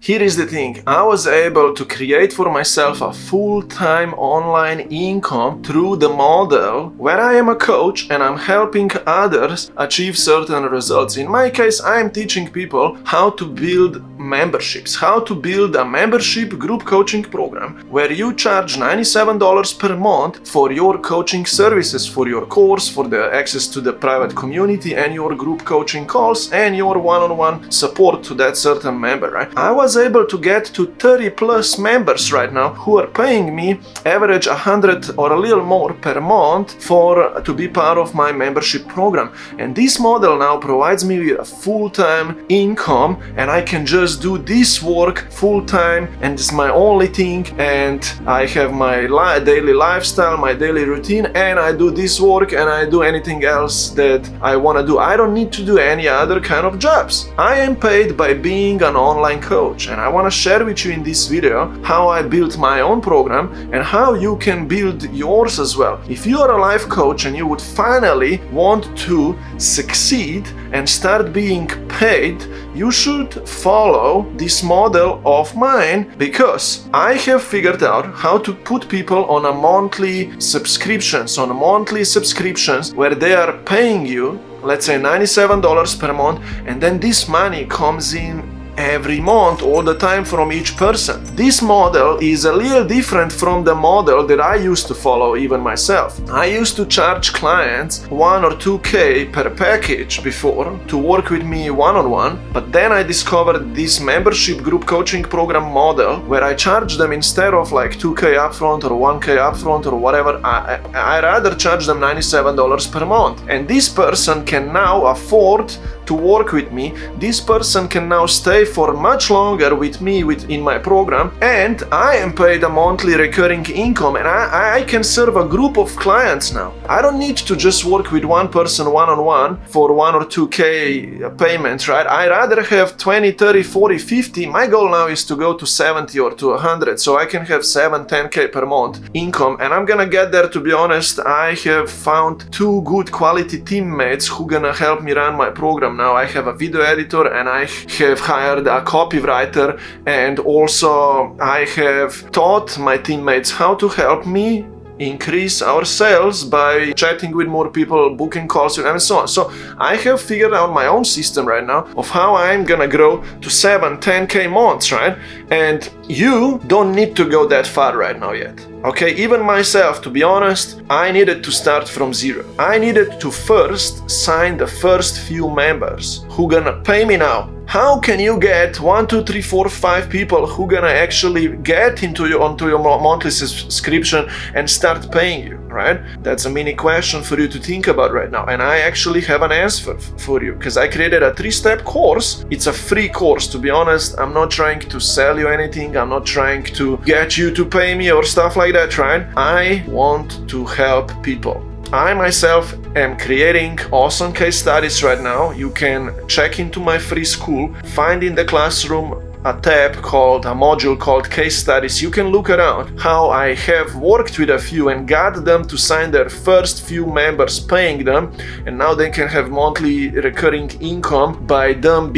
here is the thing. I was able to create for myself a full-time online income through the model where I am a coach and I'm helping others achieve certain results. In my case, I am teaching people how to build memberships, how to build a membership group coaching program where you charge $97 per month for your coaching services, for your course, for the access to the private community and your group coaching calls and your one-on-one support to that certain member, right? I was able to get to 30 plus members right now who are paying me average 100 or a little more per month to be part of my membership program. And this model now provides me with a full-time income, and I can just do this work full-time, and it's my only thing, and I have my daily lifestyle, my daily routine, and I do this work and I do anything else that I want to do. I don't need to do any other kind of jobs. I am paid by being an online coach, and I want to share with you in this video how I built my own program and how you can build yours as well. If you are a life coach and you would finally want to succeed and start being paid, you should follow this model of mine, because I have figured out how to put people on a monthly subscriptions where they are paying you, let's say $97 per month, and then this money comes in every month, all the time, from each person. This model is a little different from the model that I used to follow even myself. I used to charge clients 1 or 2K per package before to work with me one-on-one, but then I discovered this membership group coaching program model where I charge them, instead of like 2K upfront or 1K upfront or whatever, I rather charge them $97 per month. And this person can now afford to work with me. This person can now stay for much longer with me in my program, and I am paid a monthly recurring income, and I can serve a group of clients now. I don't need to just work with one person one-on-one for 1 or 2K payments, right? I rather have 20, 30, 40, 50. My goal now is to go to 70 or to 100, so I can have 7, 10K per month income, and I'm gonna get there. To be honest, I have found 2 good quality teammates who gonna help me run my program. Now I have a video editor, and I have hired a copywriter, and also I have taught my teammates how to help me increase our sales by chatting with more people, booking calls, and so on. So I have figured out my own system right now of how I'm gonna grow to 7, 10K months, right? And you don't need to go that far right now yet. Okay, even myself, to be honest, I needed to start from zero. I needed to first sign the first few members who gonna pay me now. How can you get 1, 2, 3, 4, 5 people who gonna actually get onto your monthly subscription and start paying you, right? That's a mini question for you to think about right now. And I actually have an answer for you, because I created a 3-step course. It's a free course. To be honest, I'm not trying to sell you anything. I'm not trying to get you to pay me or stuff like that, right? I want to help people. I myself am creating awesome case studies right now. You can check into my free school, find in the classroom a module called case studies. You can look around how I have worked with a few and got them to sign their first few members, paying them, and now they can have monthly recurring income by them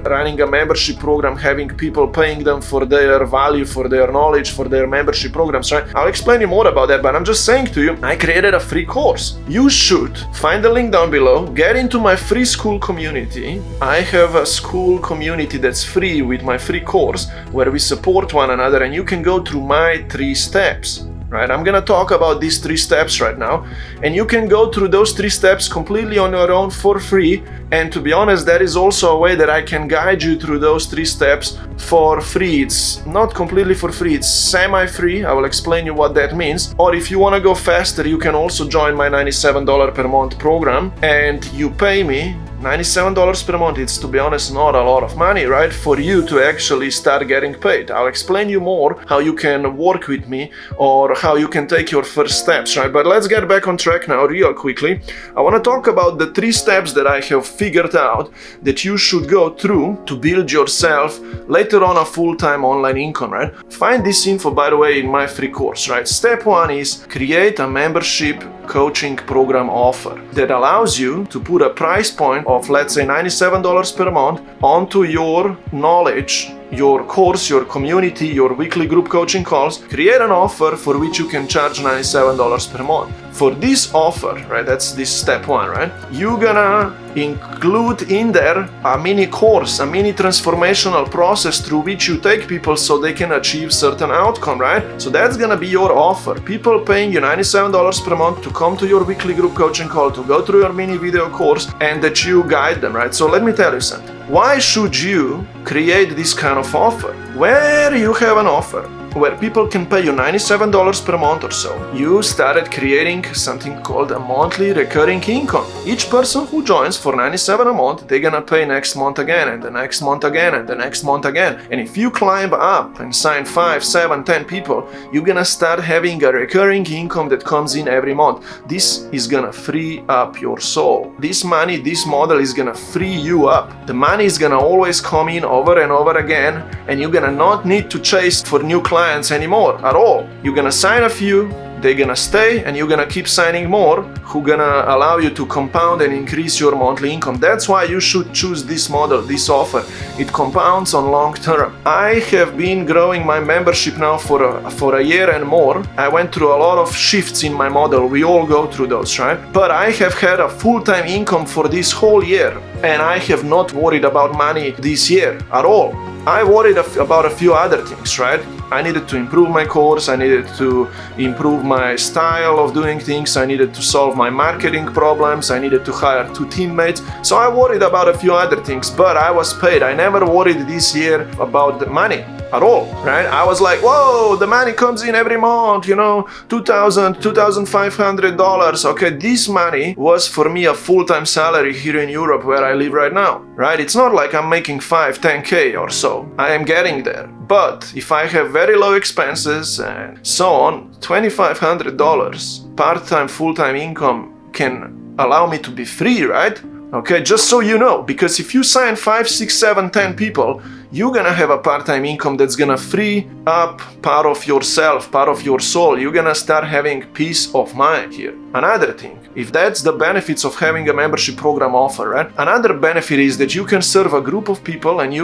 running a membership program, having people paying them for their value, for their knowledge, for their membership programs, right? I'll explain you more about that, but I'm just saying to you, I created a free course. You should find the link down below, get into my free school community. I have a school community that's free with my free course where we support one another, and you can go through my 3 steps. Right? I'm gonna talk about these 3 steps right now, and you can go through those 3 steps completely on your own for free. And to be honest, that is also a way that I can guide you through those 3 steps for free. It's not completely for free, it's semi-free. I will explain you what that means. Or if you wanna go faster, you can also join my $97 per month program, and you pay me $97 per month. It's, to be honest, not a lot of money, right? For you to actually start getting paid. I'll explain you more how you can work with me or how you can take your first steps, right? But let's get back on track now real quickly. I want to talk about the 3 steps that I have figured out that you should go through to build yourself later on a full-time online income, right? Find this info, by the way, in my free course, right? Step 1 is create a membership coaching program offer that allows you to put a price point of, let's say, $97 per month onto your knowledge your course, your community, your weekly group coaching calls, create an offer for which you can charge $97 per month. For this offer, right, that's this step one, right, you're gonna include in there a mini course, a mini transformational process through which you take people so they can achieve certain outcome, right? So that's gonna be your offer. People paying you $97 per month to come to your weekly group coaching call, to go through your mini video course, and that you guide them, right? So let me tell you something. Why should you create this kind of offer? Where you have an offer where people can pay you $97 per month or so, you started creating something called a monthly recurring income. Each person who joins for $97 a month, they're gonna pay next month again, and the next month again, and the next month again. And if you climb up and sign 5, 7, 10 people, you're gonna start having a recurring income that comes in every month. This is gonna free up your soul. This money, this model is gonna free you up. The money is gonna always come in over and over again, and you're gonna not need to chase for new clients anymore at all. You're gonna sign a few, they're gonna stay, and you're gonna keep signing more who gonna allow you to compound and increase your monthly income. That's why you should choose this model, this offer. It compounds on long term. I have been growing my membership now for a year and more. I went through a lot of shifts in my model. We all go through those, right? But I have had a full-time income for this whole year, and I have not worried about money this year at all. I worried about a few other things, right? I needed to improve my course, I needed to improve my style of doing things, I needed to solve my marketing problems, I needed to hire 2 teammates. So I worried about a few other things, but I was paid. I never worried this year about the money at all, right? I was like, whoa, the money comes in every month, $2,000, $2,500. Okay, this money was for me a full-time salary here in Europe where I live right now, right? It's not like I'm making 5, 10K or so. I am getting there. But if I have very low expenses and so on, $2,500 part-time, full-time income can allow me to be free, right? Okay, just so you know, because if you sign 5, 6, 7, 10 people, you're gonna have a part-time income that's gonna free up part of yourself, part of your soul. You're gonna start having peace of mind here. Another thing, if that's the benefits of having a membership program offer, right? Another benefit is that you can serve a group of people, and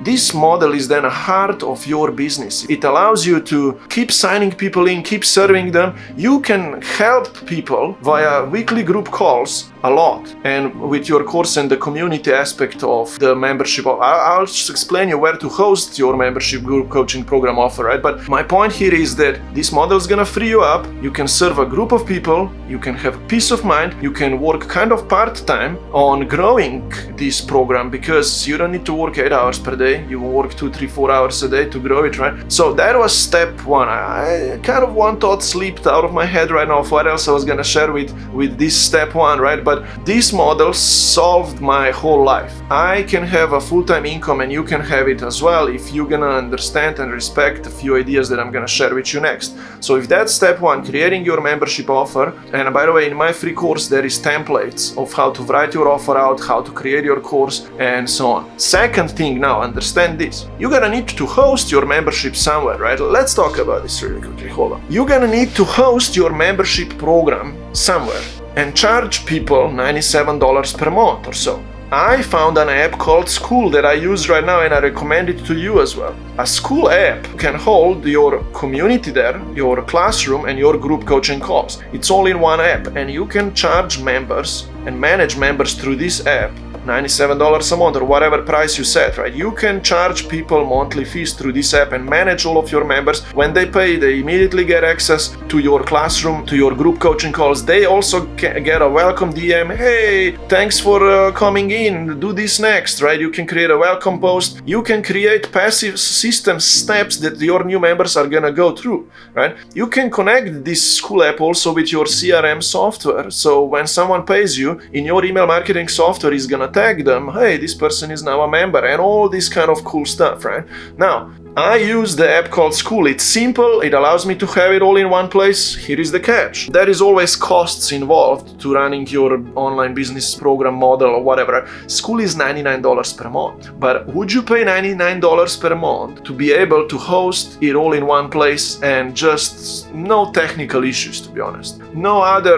this model is then a heart of your business. It allows you to keep signing people in, keep serving them. You can help people via weekly group calls a lot, and with your course and the community aspect of the membership. I'll just explain you where to host your membership group coaching program offer, right? But my point here is that this model is gonna free you up. You can serve a group of people, you can have peace of mind, you can work kind of part-time on growing this program, because you don't need to work 8 hours per day. You work 2, 3, 4 hours a day to grow it, right? So that was step one. I kind of one thought slipped out of my head right now of what else I was gonna share with this step one, right? But this model solved my whole life. I can have a full-time income, and you can have it as well if you're gonna understand and respect a few ideas that I'm gonna share with you next. So if that's step one, creating your membership offer, and by the way, in my free course there is templates of how to write your offer out, how to create your course, and so on. Second thing, now understand this. You're gonna need to host your membership somewhere, right? Let's talk about this really quickly. Hold on. You're gonna need to host your membership program somewhere and charge people $97 per month or so. I found an app called Skool that I use right now, and I recommend it to you as well. A Skool app can hold your community there, your classroom, and your group coaching calls. It's all in one app, and you can charge members and manage members through this app $97 a month or whatever price you set, right? You can charge people monthly fees through this app and manage all of your members. When they pay, they immediately get access to your classroom, to your group coaching calls. They also get a welcome DM. Hey, thanks for coming in. Do this next, right? You can create a welcome post. You can create passive system steps that your new members are gonna go through, right? You can connect this Skool app also with your CRM software. So when someone pays you, in your email marketing software is gonna tag them, hey, this person is now a member, and all this kind of cool stuff, right? Now, I use the app called Skool. It's simple, it allows me to have it all in one place. Here is the catch. There is always costs involved to running your online business program model or whatever. Skool is $99 per month. But would you pay $99 per month to be able to host it all in one place and just no technical issues, to be honest? No other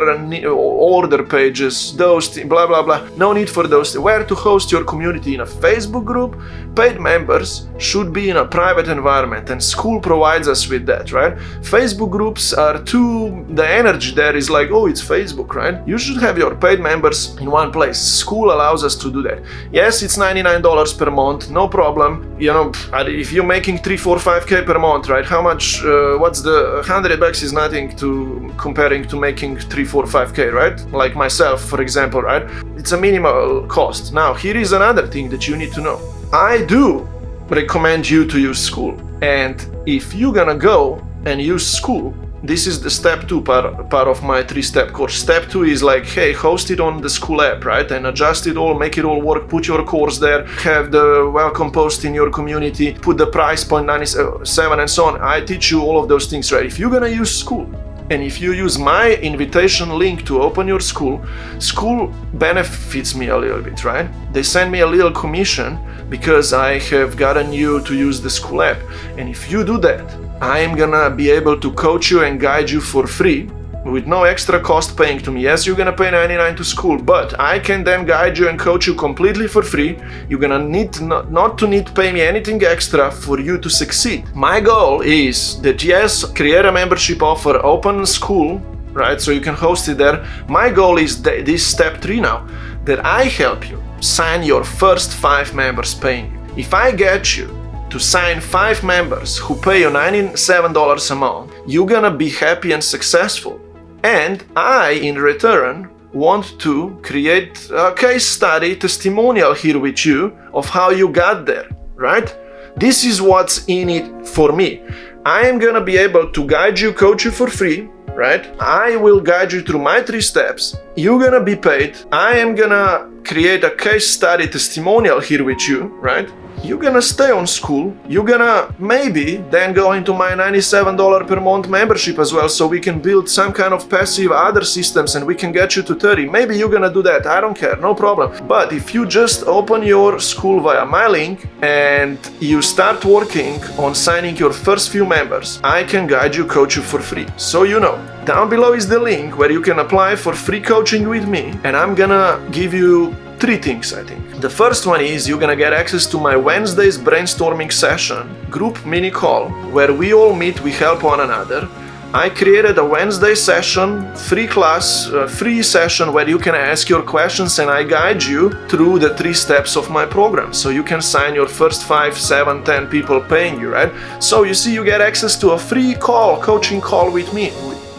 order pages, those blah blah blah. No need for those. Where to host your community in a Facebook group? Paid members should be in a private environment, and Skool provides us with that, right? Facebook groups are the energy there is like, oh, it's Facebook, right? You should have your paid members in one place. Skool allows us to do that. Yes, it's $99 per month, no problem. You know, if you're making 3, 4, 5K per month, right? How much, what's the $100 is nothing to comparing to making 3, 4, 5K, right? Like myself, for example, right? It's a minimal cost. Now, here is another thing that you need to know. I do recommend you to use Skool. And if you're gonna go and use Skool, this is the step 2 part of my 3-step course. Step 2 is like, hey, host it on the Skool app, right? And adjust it all, make it all work, put your course there, have the welcome post in your community, put the price point 97 and so on. I teach you all of those things, right? If you're gonna use Skool, and if you use my invitation link to open your Skool, Skool benefits me a little bit, right? They send me a little commission because I have gotten you to use the Skool app. And if you do that, I am gonna be able to coach you and guide you for free with no extra cost paying to me. Yes, you're gonna pay $99 to Skool, but I can then guide you and coach you completely for free. You're gonna need not to need to pay me anything extra for you to succeed. My goal is that, yes, create a membership offer, open Skool, right? So you can host it there. My goal is this step 3 now, that I help you sign your first 5 members paying you. If I get you to sign 5 members who pay you $97 a month, you're gonna be happy and successful. And I, in return, want to create a case study testimonial here with you of how you got there, right? This is what's in it for me. I am gonna be able to guide you, coach you for free, right? I will guide you through my 3 steps. You're gonna be paid. I am gonna create a case study testimonial here with you, right? You're gonna stay on Skool. You're gonna maybe then go into my $97 per month membership as well, so we can build some kind of passive other systems and we can get you to 30. Maybe you're gonna do that. I don't care, no problem. But if you just open your Skool via my link and you start working on signing your first few members, I can guide you, coach you for free. So you know, down below is the link where you can apply for free coaching with me, and I'm gonna give you 3 things, I think. The first one is you're gonna get access to my Wednesday's brainstorming session, group mini call, where we all meet, we help one another. I created a Wednesday session, free class, free session where you can ask your questions and I guide you through the 3 steps of my program. So you can sign your first 5, 7, 10 people paying you, right? So you see, you get access to a free call, coaching call with me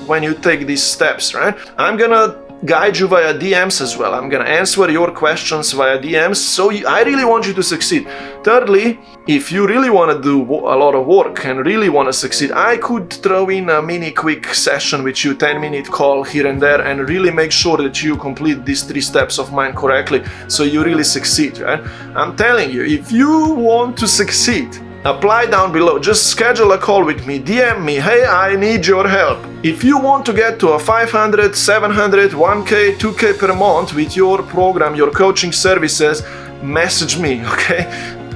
when you take these steps, right? I'm gonna guide you via DMs as well. I'm gonna answer your questions via DMs, so I really want you to succeed. Thirdly, if you really want to do a lot of work and really want to succeed, I could throw in a mini quick session with you, 10-minute call here and there, and really make sure that you complete these 3 steps of mine correctly, so you really succeed, right? I'm telling you, if you want to succeed, apply down below. Just schedule a call with me, DM me, hey, I need your help. If you want to get to a 500, 700, 1K, 2K per month with your program, your coaching services, message me, okay?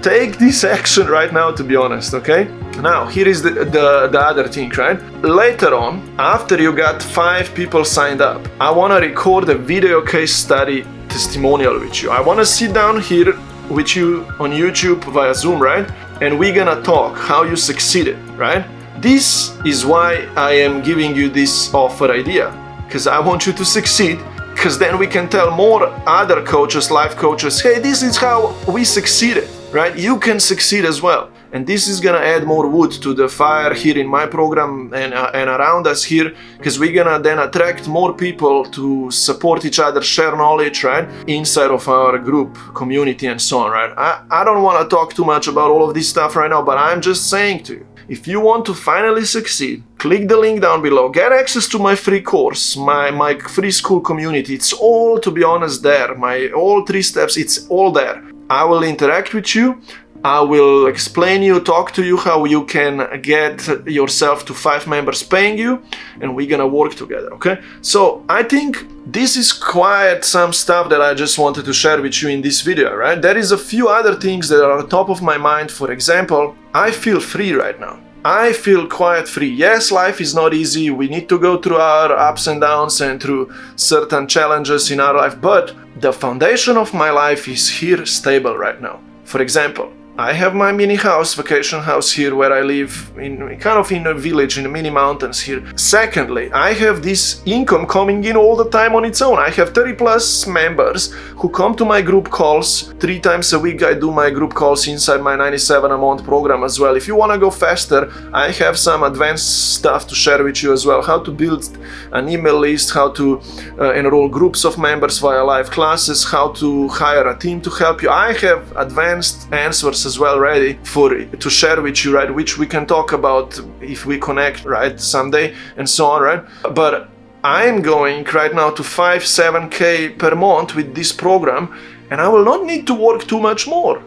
Take this action right now, to be honest, okay? Now, here is the other thing, right? Later on, after you got 5 people signed up, I want to record a video case study testimonial with you. I want to sit down here with you on YouTube via Zoom, right? And we're gonna talk how you succeeded, right? This is why I am giving you this offer idea, because I want you to succeed, because then we can tell more other coaches, life coaches, hey, this is how we succeeded, right? You can succeed as well. And this is gonna add more wood to the fire here in my program and around us here, because we're gonna then attract more people to support each other, share knowledge, right? Inside of our group, community and so on, right? I don't wanna talk too much about all of this stuff right now, but I'm just saying to you, if you want to finally succeed, click the link down below, get access to my free course, my free Skool community. It's all, to be honest, there. All 3 steps, it's all there. I will interact with you. I will explain you, talk to you how you can get yourself to 5 members paying you, and we're gonna work together, okay? So I think this is quite some stuff that I just wanted to share with you in this video, right? There is a few other things that are on top of my mind. For example, I feel free right now. I feel quite free. Yes, life is not easy. We need to go through our ups and downs and through certain challenges in our life, but the foundation of my life is here stable right now. For example, I have my mini house, vacation house here where I live in a village in the mini mountains here. Secondly, I have this income coming in all the time on its own. I have 30 plus members who come to my group calls 3 times a week. I do my group calls inside my 97 a month program as well. If you want to go faster, I have some advanced stuff to share with you as well. How to build an email list, how to enroll groups of members via live classes, how to hire a team to help you. I have advanced answers as well ready to share with you, right, which we can talk about if we connect, right, someday and so on, right? But I'm going right now to 5-7K per month with this program, and I will not need to work too much more,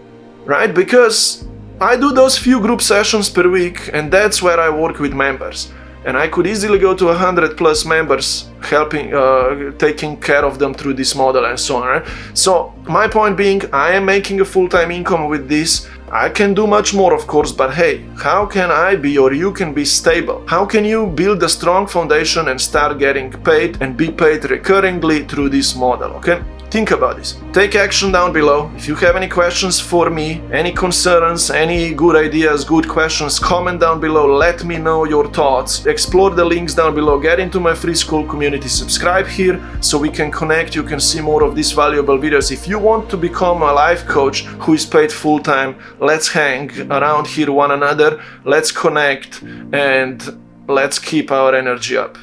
right? Because I do those few group sessions per week, and that's where I work with members. And I could easily go to 100 plus members, helping, taking care of them through this model and so on, right? So my point being, I am making a full-time income with this. I can do much more, of course, but hey, how can I be, or you can be stable? How can you build a strong foundation and start getting paid and be paid recurringly through this model, okay? Think about this. Take action down below. If you have any questions for me, any concerns, any good ideas, good questions, comment down below. Let me know your thoughts. Explore the links down below. Get into my free Skool community. Subscribe here so we can connect. You can see more of these valuable videos. If you want to become a life coach who is paid full-time, let's hang around here one another. Let's connect and let's keep our energy up.